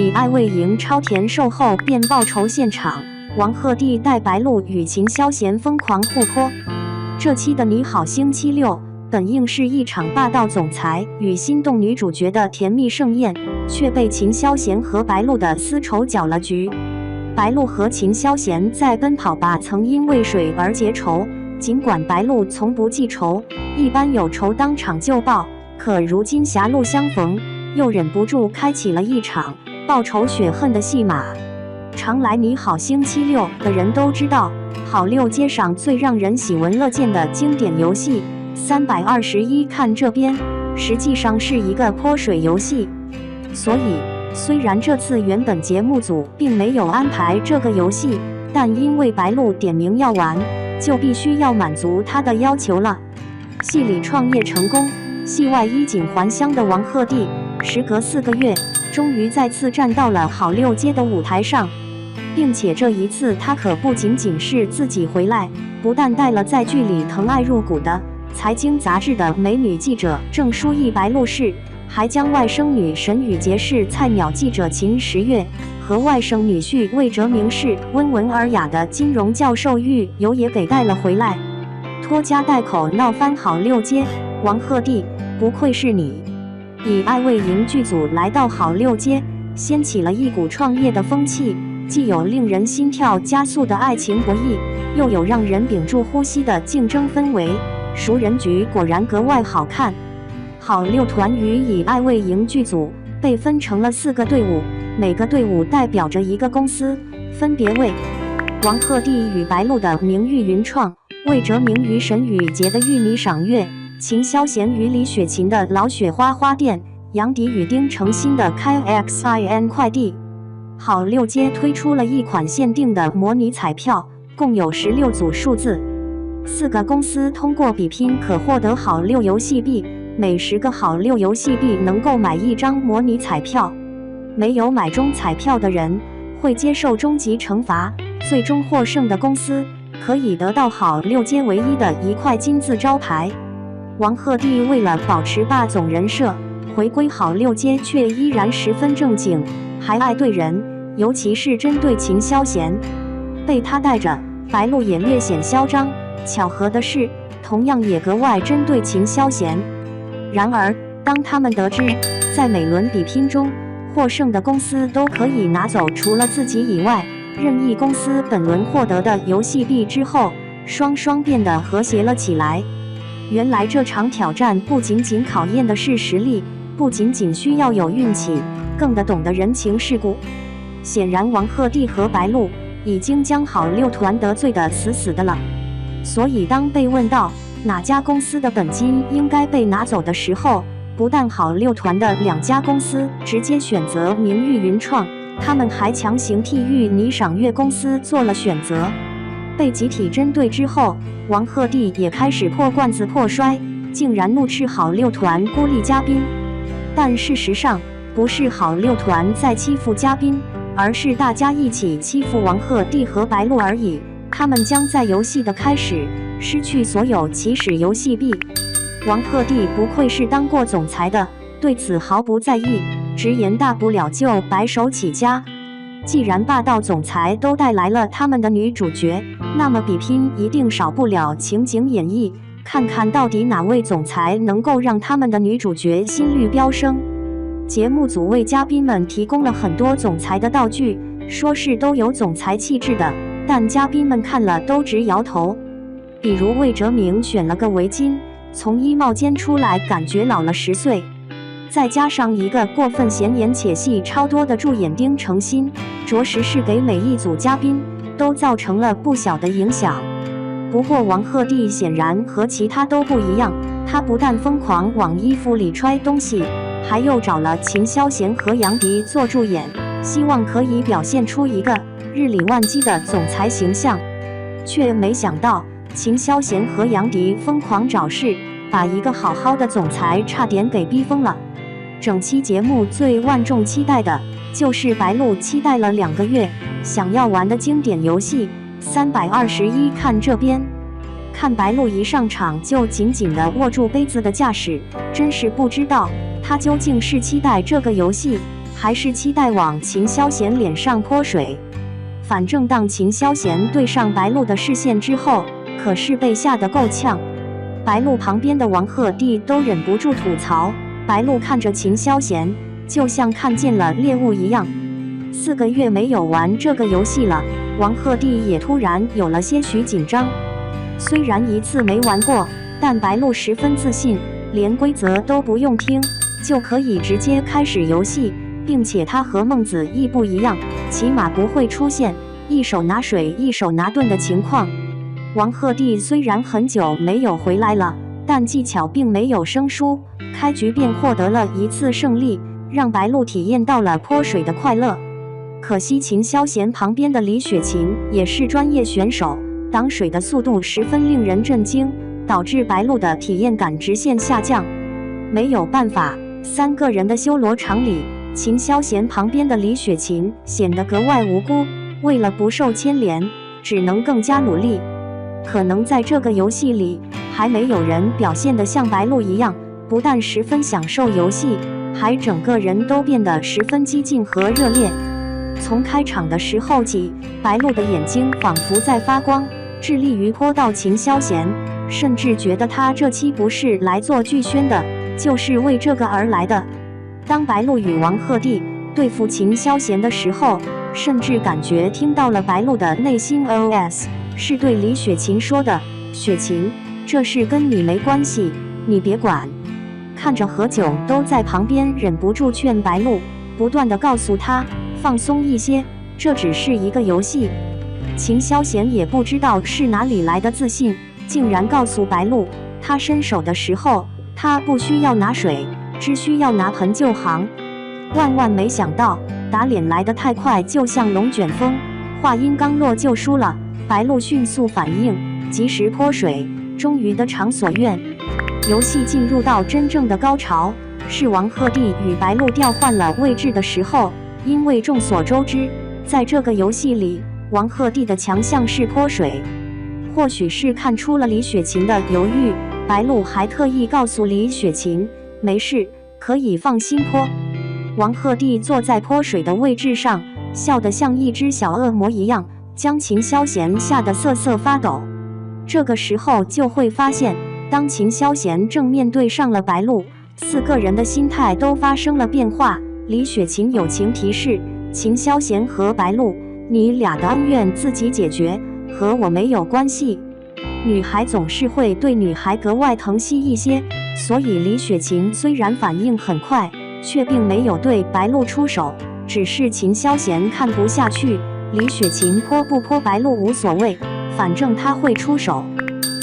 以爱未赢超甜售后便报仇现场，王鹤棣带白鹿与秦霄贤疯狂互泼。这期的你好星期六本应是一场霸道总裁与心动女主角的甜蜜盛宴，却被秦霄贤和白鹿的私仇搅了局。白鹿和秦霄贤在奔跑吧曾因为水而结仇，尽管白鹿从不记仇，一般有仇当场就报，可如今狭路相逢，又忍不住开启了一场报仇雪恨的戏码。常来你好星期六的人都知道，好六街上最让人喜闻乐见的经典游戏321看这边，实际上是一个泼水游戏。所以虽然这次原本节目组并没有安排这个游戏，但因为白鹿点名要玩，就必须要满足他的要求了。戏里创业成功，戏外衣锦还乡的王鹤棣，时隔4个月，终于再次站到了好六街的舞台上，并且这一次他可不仅仅是自己回来，不但带了在剧里疼爱入骨的财经杂志的美女记者郑书意白鹿氏，还将外甥女神与杰氏菜鸟记者秦时月和外甥女婿魏哲明氏温文尔雅的金融教授郁友也给带了回来，拖家带口闹翻好六街。王鹤棣，不愧是你！以爱未赢剧组来到好六街，掀起了一股创业的风气，既有令人心跳加速的爱情博弈，又有让人屏住呼吸的竞争氛围。熟人局果然格外好看。好六团与以爱未赢剧组被分成了4个队伍，每个队伍代表着一个公司，分别为王鹤棣与白鹿的名誉云创，魏哲明与沈宇杰的玉米赏月，秦霄贤与李雪琴的老雪花花店，杨迪与丁程鑫的开 XIN 快递。好六街推出了一款限定的模拟彩票，共有16组数字，4个公司通过比拼可获得好六游戏币，每10个好六游戏币能购买1张模拟彩票。没有买中彩票的人会接受终极惩罚，最终获胜的公司可以得到好六街唯一的1块金字招牌。王鹤棣为了保持霸总人设，回归好六街却依然十分正经，还爱对人，尤其是针对秦霄贤，被他带着，白鹿也略显嚣张。巧合的是，同样也格外针对秦霄贤。然而，当他们得知，在每轮比拼中，获胜的公司都可以拿走除了自己以外任意公司本轮获得的游戏币之后，双双变得和谐了起来。原来这场挑战不仅仅考验的是实力，不仅仅需要有运气，更得懂得人情世故。显然王鹤棣和白鹿已经将好六团得罪得死死的了，所以当被问到哪家公司的本金应该被拿走的时候，不但好六团的2家公司直接选择名誉云创，他们还强行替玉米赏月公司做了选择。被集体针对之后，王鹤棣也开始破罐子破摔，竟然怒斥好六团孤立嘉宾。但事实上，不是好六团在欺负嘉宾，而是大家一起欺负王鹤棣和白鹿而已。他们将在游戏的开始失去所有起始游戏币。王鹤棣不愧是当过总裁的，对此毫不在意，直言大不了就白手起家。既然霸道总裁都带来了他们的女主角，那么比拼一定少不了情景演绎，看看到底哪位总裁能够让他们的女主角心率飙升。节目组为嘉宾们提供了很多总裁的道具，说是都有总裁气质的，但嘉宾们看了都直摇头。比如魏哲明选了个围巾，从衣帽间出来感觉老了10岁，再加上一个过分显眼且戏超多的助演丁程鑫，着实是给每一组嘉宾都造成了不小的影响。不过王鹤棣显然和其他都不一样，他不但疯狂往衣服里揣东西，还又找了秦霄贤和杨迪做助演，希望可以表现出一个日理万机的总裁形象。却没想到秦霄贤和杨迪疯狂找事，把一个好好的总裁差点给逼疯了。整期节目最万众期待的就是白鹿期待了2个月想要玩的经典游戏321看这边。看白鹿一上场就紧紧地握住杯子的架势，真是不知道他究竟是期待这个游戏，还是期待往秦霄贤脸上泼水？反正当秦霄贤对上白鹿的视线之后，可是被吓得够呛。白鹿旁边的王鹤棣都忍不住吐槽，白鹿看着秦霄贤，就像看见了猎物一样。4个月没有玩这个游戏了，王鹤棣也突然有了些许紧张。虽然1次没玩过，但白鹿十分自信，连规则都不用听，就可以直接开始游戏，并且他和孟子义不一样，起码不会出现一手拿水一手拿盾的情况。王鹤棣虽然很久没有回来了，但技巧并没有生疏，开局便获得了1次胜利，让白鹿体验到了泼水的快乐。可惜秦霄贤旁边的李雪琴也是专业选手，挡水的速度十分令人震惊，导致白鹿的体验感直线下降。没有办法，3个人的修罗场里，秦霄贤旁边的李雪琴显得格外无辜，为了不受牵连，只能更加努力。可能在这个游戏里，还没有人表现得像白鹿一样，不但十分享受游戏，还整个人都变得十分激进和热烈。从开场的时候起，白鹿的眼睛仿佛在发光，致力于泼到秦霄贤，甚至觉得他这期不是来做剧宣的，就是为这个而来的。当白鹿与王鹤棣对付秦霄贤的时候，甚至感觉听到了白鹿的内心 OS， 是对李雪琴说的：“雪琴，这事跟你没关系，你别管。”看着何炅都在旁边忍不住劝白鹿，不断地告诉他放松一些，这只是一个游戏。秦霄贤也不知道是哪里来的自信，竟然告诉白鹿，他伸手的时候，他不需要拿水，只需要拿盆就行。万万没想到，打脸来得太快，就像龙卷风，话音刚落就输了。白鹿迅速反应，及时泼水，终于得偿所愿。游戏进入到真正的高潮，是王鹤棣与白鹿调换了位置的时候。因为众所周知，在这个游戏里，王鹤棣的强项是泼水。或许是看出了李雪琴的犹豫，白鹿还特意告诉李雪琴，没事，可以放心泼。王鹤棣坐在泼水的位置上，笑得像一只小恶魔一样，将秦霄贤吓得瑟瑟发抖。这个时候就会发现，当秦霄贤正面对上了白鹿，4个人的心态都发生了变化。李雪琴友情提示：秦霄贤和白鹿，你俩的恩怨自己解决，和我没有关系。女孩总是会对女孩格外疼惜一些，所以李雪琴虽然反应很快，却并没有对白鹿出手，只是秦霄贤看不下去，李雪琴泼不泼白鹿无所谓，反正他会出手。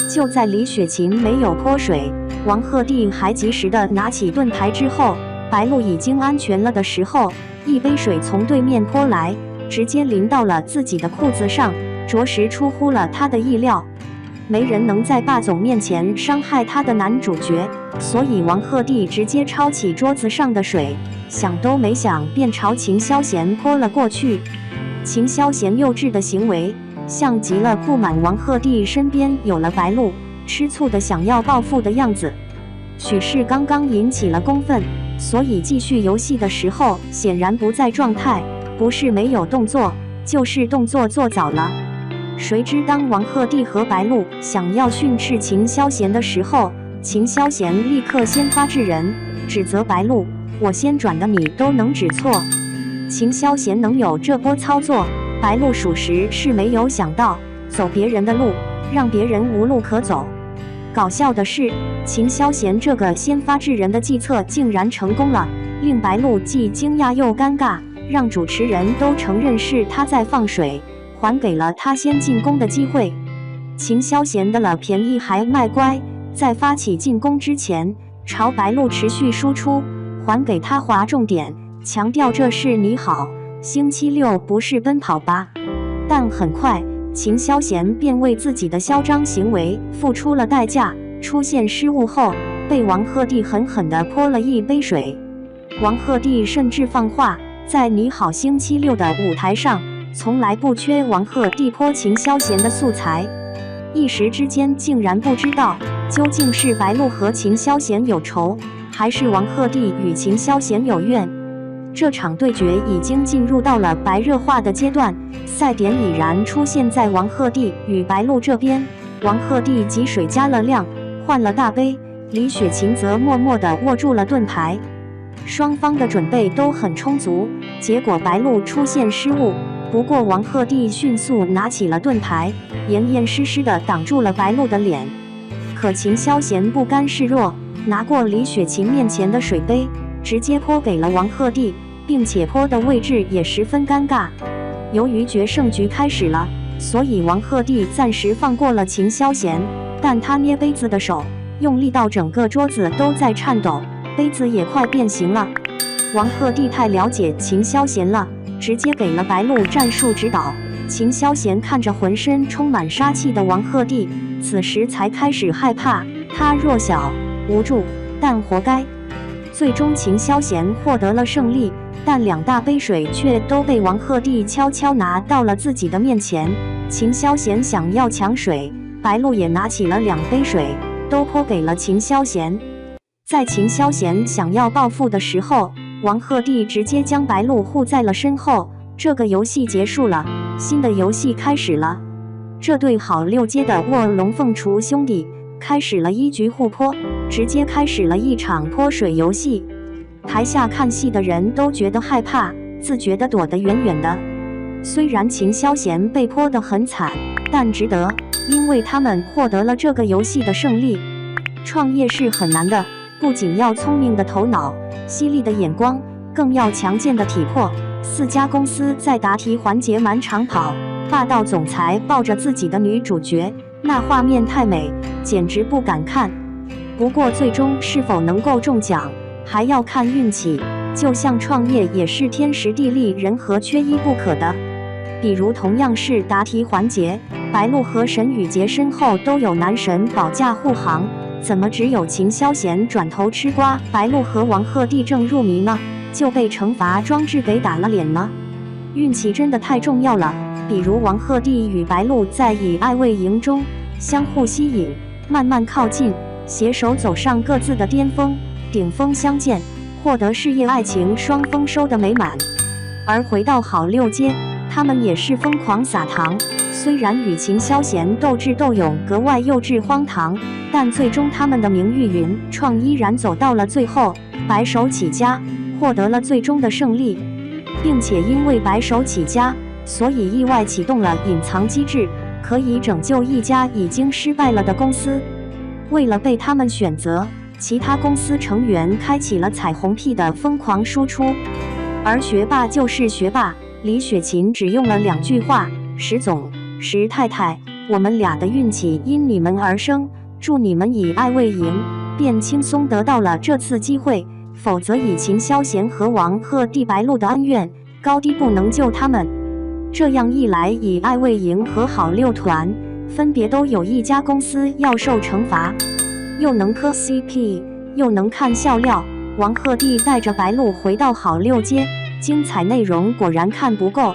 就在李雪琴没有泼水，王鹤棣还及时的拿起盾牌之后，白鹿已经安全了的时候，一杯水从对面泼来，直接淋到了自己的裤子上，着实出乎了他的意料。没人能在霸总面前伤害他的男主角，所以王鹤棣直接抄起桌子上的水，想都没想便朝秦霄贤泼了过去。秦霄贤幼稚的行为，像极了不满王鹤棣身边有了白鹿，吃醋的想要报复的样子。许是刚刚引起了公愤，所以继续游戏的时候显然不在状态，不是没有动作，就是动作做早了。谁知当王鹤棣和白鹿想要训斥秦霄贤的时候，秦霄贤立刻先发制人，指责白鹿：“我先转的你都能指错。”秦霄贤能有这波操作，白鹿属实是没有想到，走别人的路，让别人无路可走。搞笑的是，秦霄贤这个先发制人的计策竟然成功了，令白鹿既惊讶又尴尬，让主持人都承认是他在放水，还给了他先进攻的机会。秦霄贤得了便宜还卖乖，在发起进攻之前，朝白鹿持续输出，还给他划重点，强调这是你好，星期六不是奔跑吧。但很快，秦霄贤便为自己的嚣张行为付出了代价，出现失误后，被王鹤棣狠狠地泼了一杯水。王鹤棣甚至放话，在你好星期六的舞台上，从来不缺王鹤棣泼秦霄贤的素材。一时之间竟然不知道，究竟是白鹿和秦霄贤有仇，还是王鹤棣与秦霄贤有怨。这场对决已经进入到了白热化的阶段，赛点已然出现在王鹤棣与白鹿这边。王鹤棣急水加了量，换了大杯，李雪琴则默默地握住了盾牌。双方的准备都很充足，结果白鹿出现失误。不过王鹤棣迅速拿起了盾牌，严严实实地挡住了白鹿的脸。可秦霄贤不甘示弱，拿过李雪琴面前的水杯，直接泼给了王鹤棣，并且泼的位置也十分尴尬。由于决胜局开始了，所以王鹤棣暂时放过了秦霄贤，但他捏杯子的手用力到整个桌子都在颤抖，杯子也快变形了。王鹤棣太了解秦霄贤了，直接给了白鹿战术指导。秦霄贤看着浑身充满杀气的王鹤棣，此时才开始害怕。他弱小无助，但活该。最终秦霄贤获得了胜利，但2大杯水却都被王鹤棣悄悄拿到了自己的面前。秦霄贤想要抢水，白鹿也拿起了2杯水，都泼给了秦霄贤。在秦霄贤想要报复的时候，王鹤棣直接将白鹿护在了身后。这个游戏结束了，新的游戏开始了。这对好6阶的卧龙凤雏兄弟开始了1局互泼，直接开始了一场泼水游戏。台下看戏的人都觉得害怕，自觉地躲得远远的。虽然秦霄贤被泼得很惨，但值得，因为他们获得了这个游戏的胜利。创业是很难的，不仅要聪明的头脑、犀利的眼光，更要强健的体魄。4家公司在答题环节满场跑，霸道总裁抱着自己的女主角，那画面太美，简直不敢看。不过最终是否能够中奖，还要看运气。就像创业也是天时地利人和缺一不可的。比如同样是答题环节，白鹿和沈雨洁身后都有男神保驾护航，怎么只有秦霄贤转头吃瓜，白鹿和王鹤棣正入迷呢，就被惩罚装置给打了脸呢？运气真的太重要了。比如王鹤棣与白鹿在以爱为营中相互吸引，慢慢靠近，携手走上各自的巅峰，顶峰相见，获得事业爱情双丰收的美满。而回到好6阶，他们也是疯狂撒糖，虽然与秦霄贤斗智斗勇格外幼稚荒唐，但最终他们的名誉云创依然走到了最后，白手起家，获得了最终的胜利，并且因为白手起家，所以意外启动了隐藏机制，可以拯救一家已经失败了的公司。为了被他们选择，其他公司成员开启了彩虹屁的疯狂输出。而学霸就是学霸，李雪琴只用了2句话：石总、石太太，我们俩的运气因你们而生，祝你们以爱为营，便轻松得到了这次机会。否则以秦霄贤和王鹤棣白鹿的恩怨，高低不能救他们。这样一来，以爱为营和好6团分别都有1家公司要受惩罚，又能磕 CP， 又能看笑料。王鹤棣带着白鹿回到好6阶，精彩内容果然看不够。